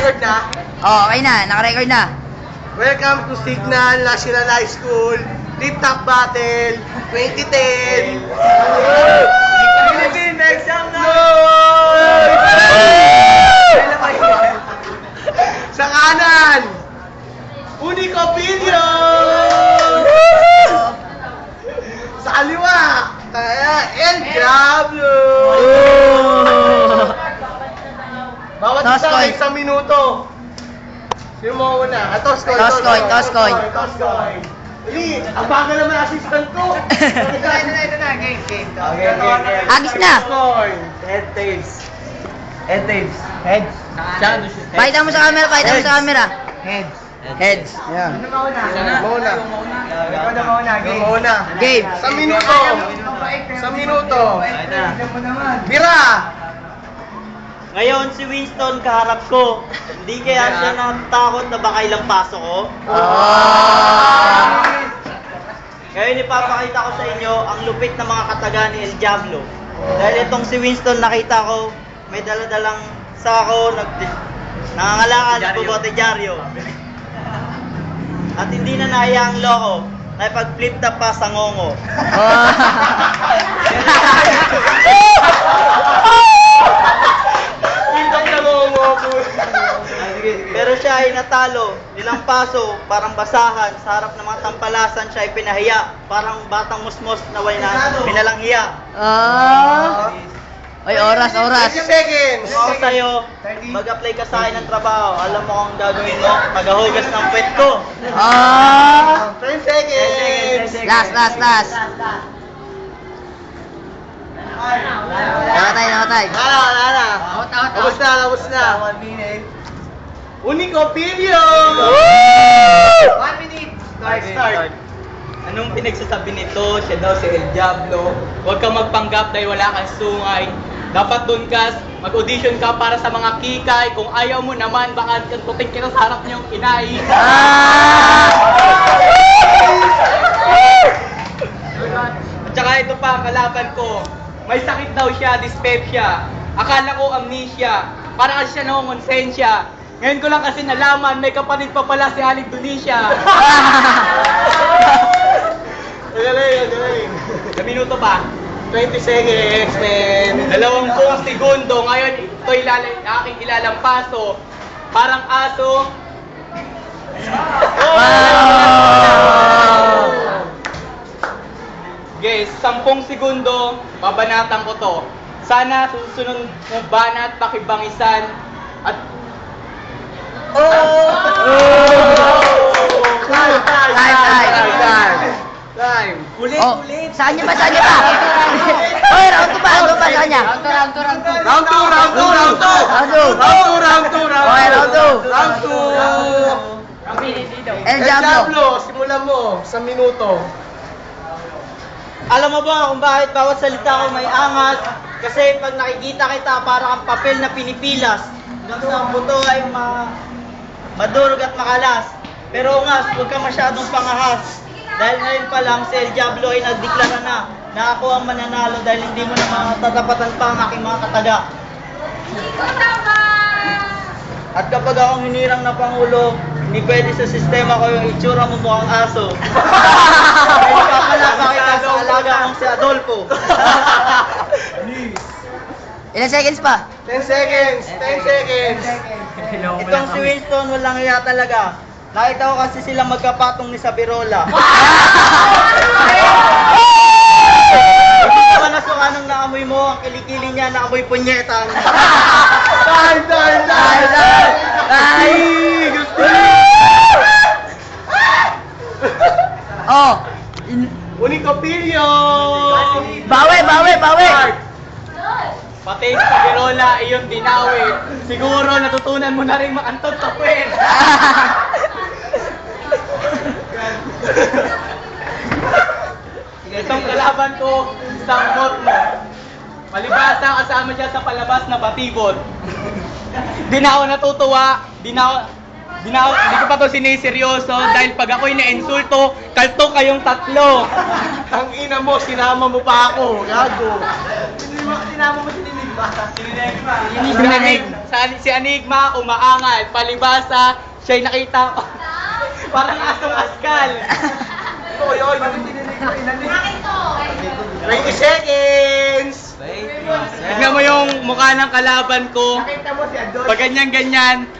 Naka-record na? Oh, okay na. Naka-record na. Welcome to Signal National High School Lip Tap Battle 2010! Philippine Exam na! Sa kanan! Unico Pillion! Sa kaliwa! El Diablo! Bawat Toss isa coin. may isang minuto. Sino mo una? Toss coin. Toss coin, toss coin. Toss coin. Hindi, ang bagal naman assistant ko. Ito na. Game. Okay. Agis na. Toss coin. Head tails. Heads. Pakita mo sa camera, pakita mo sa camera. Heads. Heads. Yan. Mauna. Ikaw na mauna. Mauna. Game. Sa minuto. Bira. Ngayon si Winston kaharap ko. Hindi kaya siya natatakot na baka ilang paso ko. Ngayon ipapakita ko sa inyo ang lupit ng mga kataga ni El Diablo. Dahil itong si Winston nakita ko may daladalang sako, nangangalakal, nagbubote dyaryo. At hindi na nahiya ang loko, nakipag-flip top pa sa ngongo. Pero siya ay natalo, nilang paso, parang basahan, sa harap ng mga tampalasan siya ay pinahiya, parang batang musmos na pinalang hiya. Oy, oras. 30 seconds. Kung ako sa'yo, mag-apply ka sa akin ng trabaho, alam mo kung gagawin mo, magahugas ng puwet ko. 10 seconds. Last. Namatay. Wala na. Tapos na. 1 minute. Unico Pillion! 1 minute. Start. Anong pinagsasabi nito? Siya daw si El Diablo. Huwag kang magpanggap dahil wala kang sungay. Dapat doon ka, mag-audition ka para sa mga kikay. Kung ayaw mo naman, baka tuting kita sa harap niyong inay. At saka ito pa, kalaban ko. May sakit daw siya, dyspepsia. Akala ko amnesia. Para kasi siya nangongonsensya. Ngayon ko lang kasi nalaman, may kapatid pa pala si Halig Dunisha. Galing. Sa minuto pa. 20 seconds, man. 20 segundo. Ngayon, ito aking ilalampaso. Parang aso. Guys, 10 segundo, babanatan ko to. Sana susunod mong banat, pakibangisan, at Time. Ulit. Saan niya ba? Oy, round 2 pa. Saan niya? Round 2. Okay, round 2. El Diablo. Simulan mo sa minuto. Alam mo ba kung bakit bawat salita ko may angas? Kasi pag nakikita kita, para kang papel na pinipilas. Hanggang sa ang buto ay madurog at makalas. Pero nga, huwag ka masyadong pangahas. Dahil ngayon pa lang, si El Diablo ay nagdeklara na ako ang mananalo dahil hindi mo na matatapatan pa ang aking mga kataga. At kapag akong hinirang na Pangulo, hindi pwede sa sistema ko yung itsura mo mukhang aso. Kaya ipapalapa kita sa alaga kong si Adolfo. Ilan seconds pa? 10 seconds. Itong si Winston, walang iya talaga. Nakita ko kasi silang magkapatong ni Sabirola. Ito na so anong naamoy mo, ang kilikili niya naamoy punyeta. Time. Unico Pillion! Bawi. pati sa Birola, iyong dinawi. Siguro natutunan mo na rin makantot sa puwet. Itong kalaban ko, isang bot mo. Palibasa kasama siya sa palabas na batibot. Di na ako natutuwa, hindi ko pa to siniseryoso dahil pag ako'y na-insulto, kalto kayong tatlo. Ang ina mo, sinama mo pa ako. Gago. Sinama mo si Linig. Si Enigma, umaangal, palibasa, siya'y nakita parang asong askal. 20 seconds! Tignan mo yung mukha ng kalaban ko. Nakita mo si Adol? Pag ganyan-ganyan,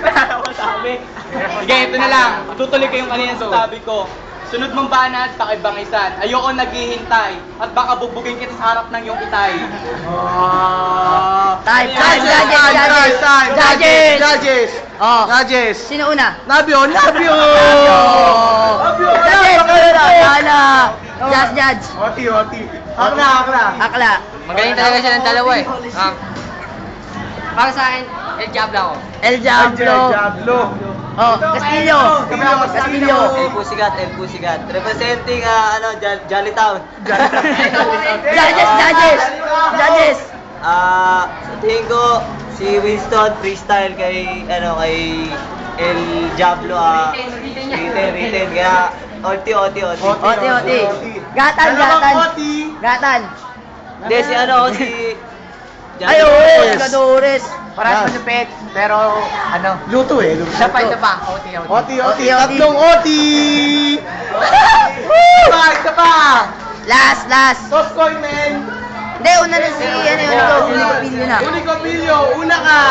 wala na masabi. Sige, ito na lang. Tutuloy ko yung kanina sa sabi ko. Sunod mong banat, pakibangisan. Ayoko naghihintay. At baka bubugin kita sa harap ng iyong itay. Time, judges. Judges! Oh. Judges! Sino una? Nabio! Nabio! Judges, wala. Judge. Oti. Akla! Akla. Magaling talaga siya ng dalawa eh. Para sa akin, El Diablo ako. El Diablo. Oh, Castillo. El Pusigat. Representing, Jolly Town. Judges. Sa tingin ko, si Winston freestyle kay El Diablo, written, kaya oti. Oti. Gatan. Hindi, si Ayo, Gadores. Parang malupit, pero Luto eh. isa pa. Oti. Oti. Tatlong Oti! Isa pa! Last. Soft coin, man! Hindi, una na si, Unico na. Unico Pilio, una ka!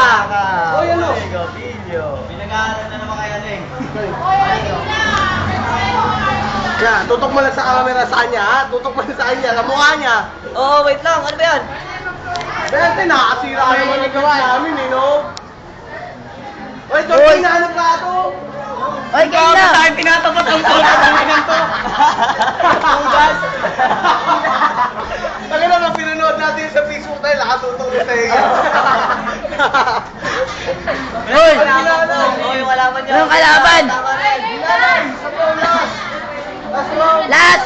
Oy, ano? Pinag-aaral na naman kayo eh. Yan, tutok mo lang sa camera sa kanya, ha? Tutok mo lang sa kanya, sa mukha niya. Oo, wait lang, ano ba yan? Dahil nakakasira ka naman ng gawa namin, eh, no? Oy, Joy, hinahanap ka ito! Oy, kayo na. Tayo tinatapat ang puso ng inan to. Tugas! Taka naman, pinanood natin sa Facebook tayo, nakatutong na tayo. Hoy! Oo, yung kalaban niya. Yung kalaban. Tama rin. Sa Paulas! Last round! Last.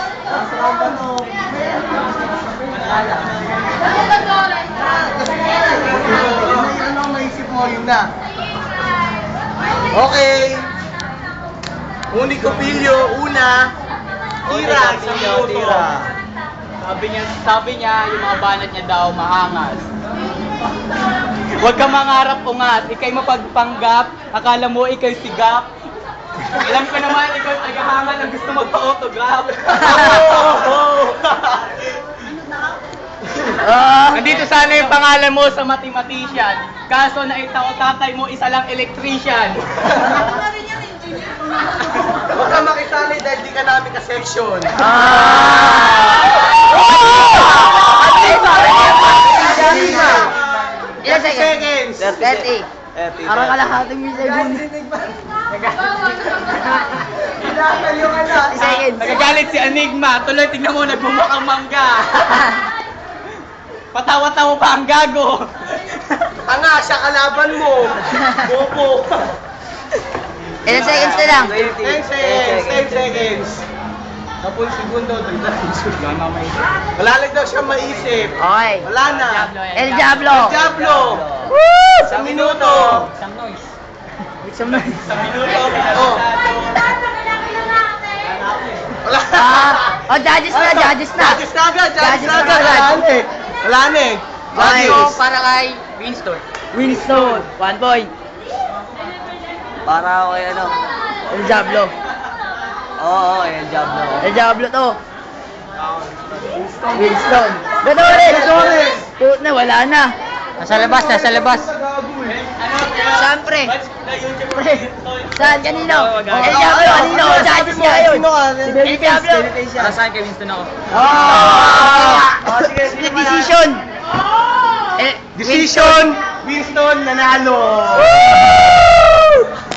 Ano maisip mo, yun na. Okay. Unico Pilio, una. Tira, isang minuto. Sabi niya, yung mga banat niya daw maangas. Huwag kang mangarap ungat, ikay mapagpanggap, akala mo ikay sigap. Alam ko naman, ikaw ay tagahangan ang gusto magpa-autograph. Nandito sana yung pangalan mo sa mathematician. Kaso naitao tatay mo, isa lang electrician. Huwag kang makisali dahil di ka namin ka-section. Ilan seconds? 30. 30. Parang kalahating million. Seconds. Nagagalit si Enigma, tuloy tingnan mo, nagmumukhang mangga. Patawa-tawa pa ang gago. Tanga, siya kalaban mo. Bobo. Ilan seconds na lang? 10 seconds. 10 segundo, Wala lang daw siya maisip. Okay. Wala na. El Diablo. El Diablo. Woo! Sa minuto. Isang na. Sa minuto, Oh. Wala. Judges na. Judges na agad. Judges na agad. Wala na eh. Okay. Judges. Para kay Winston. Winston. 1 point. Para ako kay El Diablo. Oo, El Diablo. El Diablo to. Winston. Gadores. Put na, wala na. Nasa labas. Siyempre. Saan? Kanino? El Diablo. Kanino? Judges nga yun. El Diablo. Para sa akin kay Winston ako. Split decision. Decision. Winston nanalo. Woo!